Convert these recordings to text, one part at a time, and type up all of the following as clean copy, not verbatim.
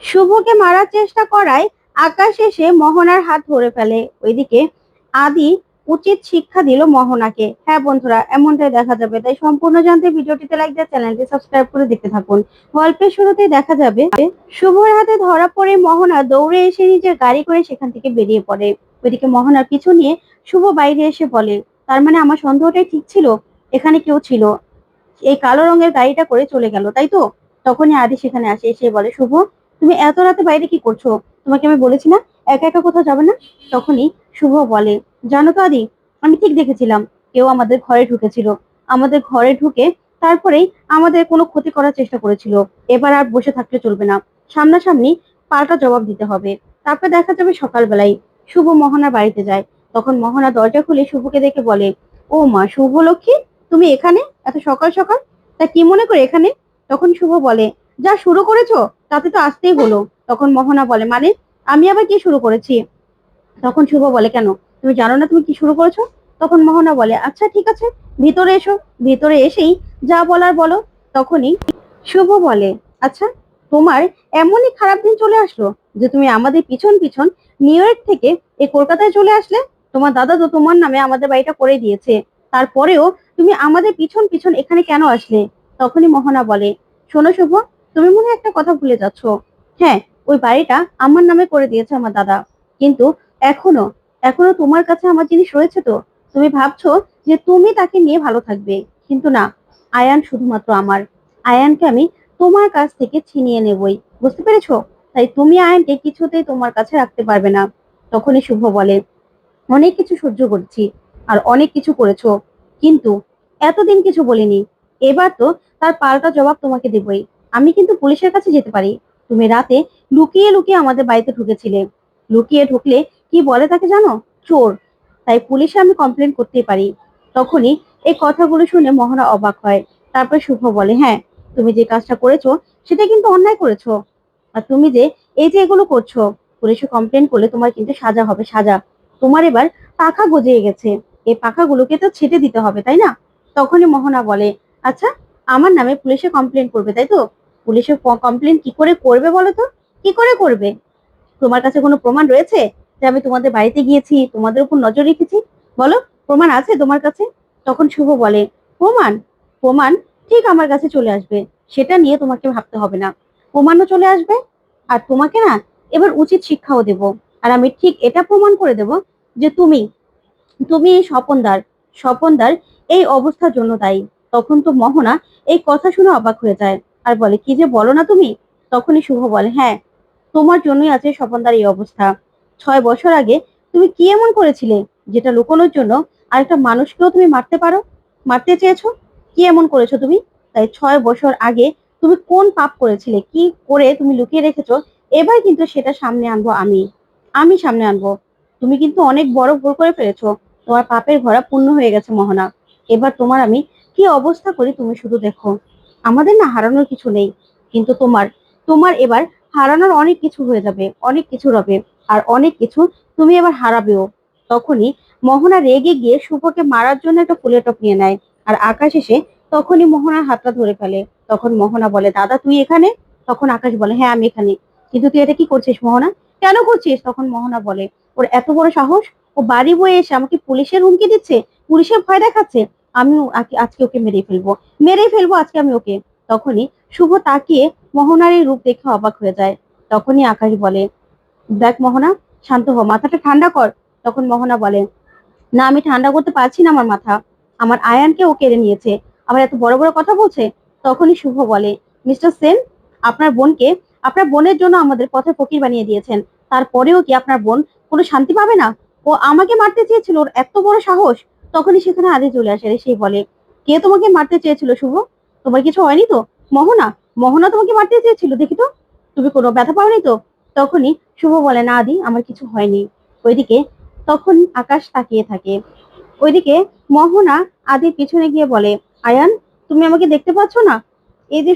শুভকে মারার চেষ্টা করায় আকাশ এসে মোহনার হাত ধরে ফেলে। ওইদিকে আদি উচিত শিক্ষা দিল মোহনাকে। হ্যাঁ বন্ধুরা, এমনটাই দেখা যাবে, তাই সম্পূর্ণ জানতে ভিডিওটিতে লাইক দিয়ে চ্যানেলটি সাবস্ক্রাইব করে দেখতে থাকুন। গল্পের শুরুতেই দেখা যাবে শুভর হাতে ধরা পড়ে মোহনা দৌড়ে এসে নিজের গাড়ি করে সেখান থেকে বেরিয়ে পড়ে। ওইদিকে মোহনার পিছু নিয়ে শুভ বাইরে এসে বলে, তার মানে আমার সন্দেহটাই ঠিক ছিল, এখানে কেউ ছিল, এই কালো রঙের গাড়িটা করে চলে গেল, তাই তো? তখনই আদি সেখানে আসে, এসে বলে, শুভ তুমি এত রাতে বাইরে কি করছো? তোমাকে আমি বলেছি না একা একা কোথাও যাবে না? তখনই শুভ বলে, জানো তো আদি, আমি ঠিক দেখেছিলাম কেউ আমাদের ঘরে ঢুকেছিল, আমাদের ঘরে ঢুকে তারপরেই আমাদের কোনো ক্ষতি করার চেষ্টা করেছিল। এবার আর বসে থাকলে চলবে না, সামনাসামনি পাল্টা জবাব দিতে হবে। তারপর দেখা যাবে সকালবেলায় শুভ মোহনার বাড়িতে যায়। তখন মোহনা দরজা খুলে শুভকে দেখে বলে, ও মা, শুভ লক্ষ্মী, তুমি এখানে এত সকাল সকাল? তা কি মনে করে এখানে? তখন শুভ বলে, যা শুরু করেছো তাতে তো আসতেই হলো। তখন মোহনা বলে, মানে আমি আবার কি শুরু করেছি? তখন শুভ বলে, কেন, তুমি জানো না তুমি কি শুরু করেছো? তখন মোহনা বলে, আচ্ছা ঠিক আছে, ভিতরে এসো। ভিতরে এসেই যা বলার বলো। তখনই শুভ বলে, আচ্ছা, তোমার এমনই খারাপ দিন চলে আসলো যে তুমি আমাদের পিছন পিছন নিউ ইয়র্ক থেকে এই কলকাতায় চলে আসলে? তোমার দাদা তো তোমার নামে আমাদের বাড়িটা করে দিয়েছে, তারপরেও তুমি আমাদের পিছন পিছন এখানে কেন আসলে? তখনই মোহনা বলে, শোনো শুভ, তুমি মনে হয় একটা কথা ভুলে যাচ্ছ। হ্যাঁ, ওই বাড়িটা আমার নামে করে দিয়েছে আমার দাদা, কিন্তু এখনো এখনো তোমার কাছে আমার জিনিস রয়েছে তো। তুমি ভাবছো যে তুমি তাকে নিয়ে ভালো থাকবে, কিন্তু না, আয়ান শুধুমাত্র আমার। আয়ানকে আমি তোমার কাছ থেকে ছিনিয়ে নেবই, বুঝতে পেরেছো? তাই তুমি আয়ানকে কিছুতেই তোমার কাছে রাখতে পারবে না। তখনই শুভ বলে, অনেক কিছু সহ্য করছি আর অনেক কিছু করেছো, কিন্তু এতদিন কিছু বলিনি, এবার তো তার পাল্টা জবাব তোমাকে দেবই। আমি কিন্তু পুলিশের কাছে যেতে পারি। তুমি রাতে লুকিয়ে লুকিয়ে আমাদের বাড়িতে ঢুকেছিলে, লুকিয়ে ঢুকলে কি বলে তাকে জানো? চোর। তাই পুলিশে আমি কমপ্লেন করতেই পারি। তখনই এই কথাগুলো শুনে মোহনা অবাক হয়। তারপর শুভ বলে, হ্যাঁ, তুমি যে কাজটা করেছো সেটা কিন্তু অন্যায় করেছো। আর তুমি যে এই যে এগুলো করছো, পুলিশে কমপ্লেন করলে তোমার কিন্তু সাজা হবে, সাজা। তোমার এবার পাখা গজিয়ে গেছে, এই পাখাগুলোকে তো ছেটে দিতে হবে, তাই না? তখনই মোহনা বলে, আচ্ছা, আমার নামে পুলিশে কমপ্লেন করবে, তাই তো? পুলিশে কমপ্লেন কি করে করবে বলো তো? কি করে করবে? তোমার কাছে কোনো প্রমাণ রয়েছে যে আমি তোমাদের বাড়িতে গিয়েছি, তোমাদের উপর নজর রেখেছি? বলো, প্রমাণ আছে তোমার কাছে? তখন শুভ বলে, প্রমাণ? প্রমাণ ঠিক আমার কাছে চলে আসবে, সেটা নিয়ে তোমাকে ভাবতে হবে না। প্রমাণও চলে আসবে, আর তোমাকে না এবার উচিত শিক্ষাও দেব। আর আমি ঠিক এটা প্রমাণ করে দেব যে তুমি তুমি এই স্বপনদার স্বপনদার এই অবস্থার জন্য দায়ী। তখন তো মোহনা এই কথা শুনে অবাক হয়ে যায় আর বলে, কি যে বলো না তুমি? তখনই শুভ বলে, হ্যাঁ, তোমার জন্যই আছে স্বপনদার এই অবস্থা। 6 বছর আগে তুমি কি এমন করেছিলে যেটা লুকোনোর জন্য আরেকটা মানুষকেও তুমি মারতে পারো, মারতে চেয়েছো? কি এমন করেছো তুমি? তাই 6 বছর আগে তুমি কোন পাপ করেছিলে, কি করে তুমি লুকিয়ে রেখেছো, এবার কিন্তু সেটা সামনে আনবো আমি। আমি সামনে আনবো। তুমি কিন্তু অনেক বড় ভুল করে ফেলেছো, তোমার পাপের ভরা পূর্ণ হয়ে গেছে মোহনা। এবার তোমার আমি কি অবস্থা করি তুমি শুধু দেখো। আমাদের না হারানোর কিছু নেই, কিন্তু তোমার তোমার এবার হারানোর অনেক কিছু হয়ে যাবে, অনেক কিছু হবে, আর অনেক কিছু তুমি এবার হারাবেও। তখনই মোহনা রেগে গিয়ে শুভকে মারার জন্য একটা ফুলের টপ নিয়ে নেয়। আর আকাশ এসে তখনই মোহনার হাতটা ধরে ফেলে। তখন মোহনা বলে, দাদা তুই এখানে? তখন আকাশ বলে, হ্যাঁ আমি এখানে। কিন্তু তুই এটা কি করছিস মোহনা? কেন করছিস? তখন মোহনা বলে, ওর এত বড় সাহস, ও বাড়ি বয়ে এসে আমাকে পুলিশের হুমকি দিচ্ছে, পুলিশের ভয় দেখাচ্ছে। আমি আজকে ওকে মেরে ফেলবো আজকে আমি ওকে। তখনই শুভ তাকিয়ে মোহনার এই রূপ দেখে অবাক হয়ে যায়। তখনই আকাশ বলে, দেখ মোহনা, শান্ত হ, মাথাটা ঠান্ডা কর। তখন মোহনা বলে, না আমি ঠান্ডা করতে পারছি না আমার মাথা, আমার আয়ানকে ও কেড়ে নিয়েছে, আবার এত বড় বড় কথা বলছে। তখনই শুভ বলে, মিস্টার সেন, আপনার বোনকে, আপনার বোনের জন্য আমাদের পথে ফকির বানিয়ে দিয়েছেন, তারপরেও কি আপনার বোন কোনো শান্তি পাবে না? ও আমাকে মারতে চেয়েছিল, ওর এত বড় সাহস। তখনই সেখানে আদি চলে আসে, সে বলে, কে তোমাকে মারতে চেয়েছিল শুভ? তোমার কিছু হয়নি তো? মোহনা, মোহনা তোমাকে মারতে চেয়েছিল, দেখি তো, তুমি কোনো ব্যথা পাওনি তো? তখনই শুভ বলে, না আদি, আমার কিছু হয়নি। ওইদিকে তখন আকাশ তাকিয়ে থাকে। ওইদিকে মোহনা আদির পিছনে গিয়ে বলে, আয়ান, তুমি আমাকে দেখতে পাচ্ছ না? এই যে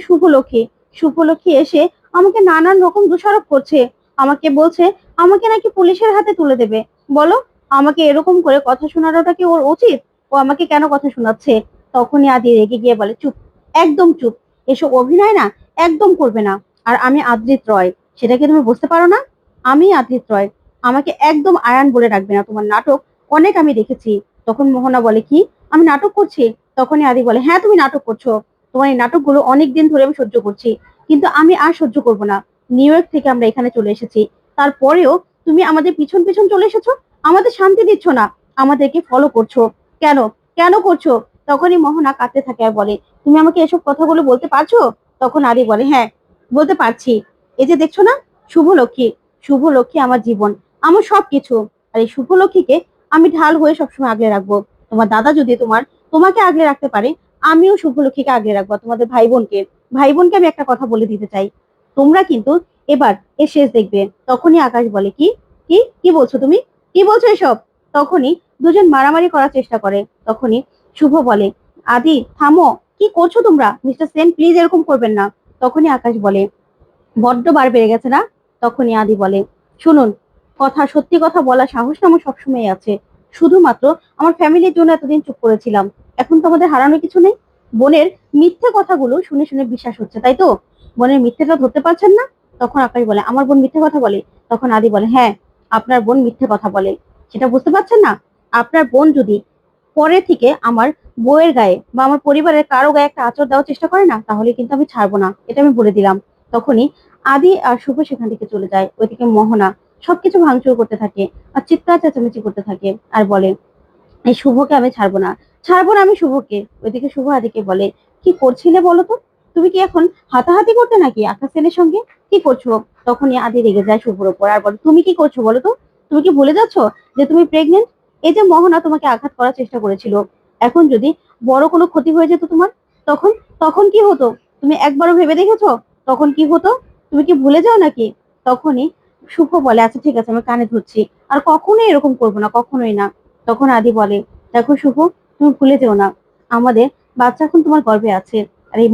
শুভলক্ষ্মী এসে আমাকে নানান রকম দোষারোপ করছে, আমাকে বলছে আমাকে নাকি পুলিশের হাতে তুলে দেবে। বলো, আমাকে এরকম করে কথা শোনানোটা কি ওর উচিত? ও আমাকে কেন কথা শোনাচ্ছে? তখনই আদি রেগে গিয়ে বলে, চুপ, একদম চুপ, এসব অভিনয় না একদম করবে না। আর আমি আদ্রিত রয়, সেটা কি তুমি বুঝতে পারো না? আমি আদিত রয়, আমাকে একদম আয়ান বলে রাখবে না, তোমার নাটক অনেক আমি দেখেছি। তখন মোহনা বলে, কি আমি নাটক করছি? তখনই আদি বলে, হ্যাঁ তুমি নাটক করছো, তোমার এই নাটকগুলো অনেক দিন ধরে আমি সহ্য করছি, কিন্তু আমি আর সহ্য করব না। নিউ ইয়র্ক থেকে আমরা এখানে চলে এসেছি, তারপরেও তুমি আমাদের পিছন পিছন চলে এসেছো, আমাদের শান্তি দিচ্ছ না, আমাদেরকে ফলো করছো। কেন? কেন করছো? তখনই মোহনা কাঁদতে থাকে আর বলে, তুমি আমাকে এসব কথাগুলো বলতে পারছো? তখন আদি বলে, হ্যাঁ বলতে পারছি। এই যে দেখছো না, শুভলক্ষ্মী, শুভলক্ষ্মী আমার জীবন, আমার সবকিছু। আর এই শুভলক্ষ্মীকে আমি ঢাল হয়ে সবসময় আগলে রাখবো। তোমার দাদা যদি তোমাকে আগলে রাখতে পারে, আমিও শুভলক্ষ্মীকে আগলে রাখবো, তোমাদের ভাই বোনকে আমি একটা কথা বলে দিতে চাই, তোমরা কিন্তু এবার এর শেষ দেখবে। তখনই আকাশ বলে, কি কি কি বলছো তুমি, কি বলছো এসব? তখনই দুজন মারামারি করার চেষ্টা করে। তখনই শুভ বলে, আদি থামো, কি করছো তোমরা? মিস্টার সেন প্লিজ এরকম করবেন না। তখনই আকাশ বলে, বড্ড বার বেড়ে গেছে না? তখনই আদি বলে, শুনুন, সত্যি কথা বলার সাহস না আমার সবসময় আছে, শুধুমাত্র আমার ফ্যামিলির জন্য এতদিন চুপ করেছিলাম, এখন তো আমাদের হারানোর কিছু নেই। বোনের মিথ্যে কথাগুলো শুনে শুনে বিশ্বাস হচ্ছে, তাই তো? বোনের মিথ্যেটা ধরতে পারছেন না? তখন আকাশ বলে, আমার বোন মিথ্যে কথা বলে? তখন আদি বলে, হ্যাঁ আপনার বোন মিথ্যে কথা বলে, সেটা বুঝতে পারছেন না? আপনার বোন যদি পরে থেকে আমার বউয়ের গায়ে বা আমার পরিবারের কারো গায়ে একটা আঁচড় দেওয়ার চেষ্টা করে না, তাহলে কিন্তু আমি ছাড়বো না, এটা আমি বলে দিলাম। তখনই আদি আর শুভ সেখান থেকে চলে যায়। ওইদিকে মোহনা সবকিছু ভাঙচুর করতে থাকে আর চিৎকার চেঁচামেচি করতে থাকে আর বলে, এই শুভকে আমি ছাড়বো না, ছাড়বো না আমি শুভকে। ওইদিকে শুভ আদিকে বলে, কি করছিলে বলো তো? তুমি কি এখন হাতাহাতি করতে নাকি আকাশ সেনের সঙ্গে? কি করছো? তখনই আদি রেগে যায় শুভর উপর আর বলে, তুমি কি করছো বলো তো? তুমি কি ভুলে যাচ্ছ যে তুমি প্রেগনেন্ট? এই যে মোহনা তোমাকে আঘাত করার চেষ্টা করেছিল, এখন যদি বড় কোনো ক্ষতি হয়ে যেত তোমার, তখন তখন কি হতো? তুমি একবারও ভেবে দেখেছো তখন কি হতো? তুমি কি ভুলে যাও নাকি? তখনই শুভ বলে, আচ্ছা ঠিক আছে আমি কানে ধরছি, আর কখনোই এরকম করবো না, কখনোই না। তখন আদি বলে, দেখো শুভ, তুমি ভুলে যেও না, আমাদের বাচ্চা এখন তোমার গর্ভে আছে। আর এই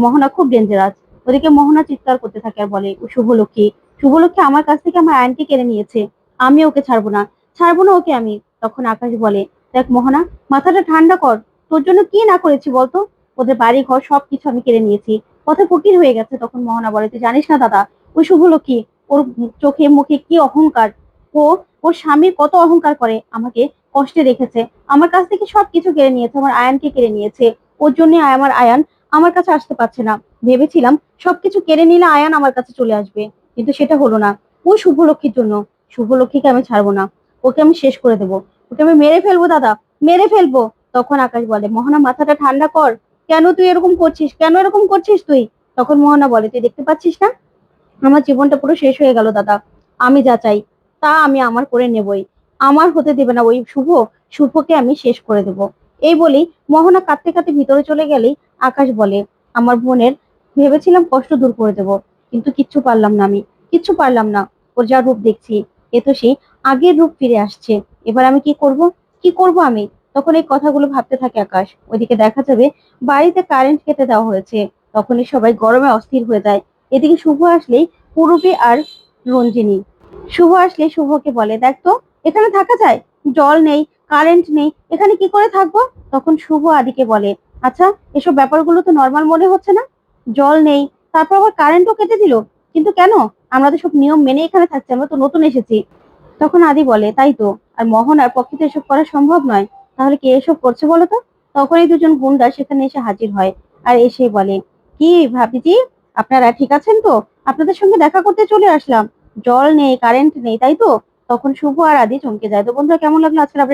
মোহনা খুব ডেঞ্জারাস। ওদিকে মোহনা চিৎকার করতে থাকে আর বলে, ও শুভলক্ষ্মী, শুভলক্ষ্মী আমার কাছ থেকে আমার আয়নকে কেড়ে নিয়েছে, আমি ওকে ছাড়বো না, ছাড়বো না ওকে আমি। তখন আকাশ বলে, দেখ মোহনা, মাথাটা ঠান্ডা কর, তোর জন্য কি না করেছি বলতো? ওদের বাড়ি ঘর সবকিছু আমি কেড়ে নিয়েছি, পথে ফকির হয়ে গেছে। তখন মোহনা বলে, তুই জানিস না দাদা, ওই শুভলক্ষ্মী, ওর চোখে মুখে কি অহংকার, ও ওর স্বামীর কত অহংকার করে, আমাকে কষ্টে রেখেছে, আমার কাছ থেকে সবকিছু কেড়ে নিয়েছে, আমার আয়ানকে কেড়ে নিয়েছে। ওর জন্য আমার আয়ান আমার কাছে আসতে পারছে না। ভেবেছিলাম সবকিছু কেড়ে নিলে আয়ান আমার কাছে চলে আসবে, কিন্তু সেটা হলো না। ওই শুভলক্ষ্মীর জন্য, শুভলক্ষ্মীকে আমি ছাড়বো না, ওকে আমি শেষ করে দেবো, ওকে আমি মেরে ফেলবো দাদা, মেরে ফেলবো। তখন আকাশ বলে, মোহনা মাথাটা ঠান্ডা কর, কেন তুই এরকম করছিস, কেন এরকম করছিস তুই? তখন মোহনা বলে, তুই দেখতে পাচ্ছিস না আমার জীবনটা পুরো শেষ হয়ে গেল দাদা, আমি যা চাই তা আমি আমার করে নেবই, আমার হতে দেবে না ওই শুভকে আমি শেষ করে দেব। এই বলেই মোহনা কাঁদতে কাঁদতে ভিতরে চলে গেলেই আকাশ বলে, আমার বোনের ভেবেছিলাম কষ্ট দূর করে দেব, কিন্তু কিচ্ছু পারলাম না, আমি কিচ্ছু পারলাম না। ওর যা রূপ দেখছি, এ তো সেই আগের রূপ ফিরে আসছে, এবার আমি কি করব, কি করব আমি? তখন এই কথাগুলো ভাবতে থাকে আকাশ। ওইদিকে দেখা যাবে বাড়িতে কারেন্ট কেটে দেওয়া হয়েছে, তখনই সবাই গরমে অস্থির হয়ে যায়। এদিকে শুভ আসলেই পূরবী আর রঞ্জিনী, শুভ আসলে শুভকে বলে, দেখ তো এখানে থাকা যায়, জল নেই, কারেন্ট নেই, এখানে কি করে থাকবো? তখন শুভ আদিকে বলে, আচ্ছা এসব ব্যাপারগুলো তো নর্মাল মনে হচ্ছে না, জল নেই, তারপর আবার কারেন্টও কেটে দিল, কিন্তু কেন? আমরা তো সব নিয়ম মেনে এখানে থাকছি, আমরা তো নতুন এসেছি। তখন আদি বলে, তাই তো, আর মোহনার পক্ষে তো এসব করা সম্ভব নয়, তাহলে কে এসব করছে বলো তো? তখন এই দুজন গুন্ডা সেখানে এসে হাজির হয় আর এসে বলে, কি ভাবিজি, আপনারা ঠিক আছেন তো? আপনাদের সঙ্গে দেখা করতে চলে আসলাম, জল নেই কারেন্ট নেই তাই তো? তখন শুভ আর আদি চমকে যায়। তো বন্ধুরা, কেমন লাগলো আজকের আপডেট?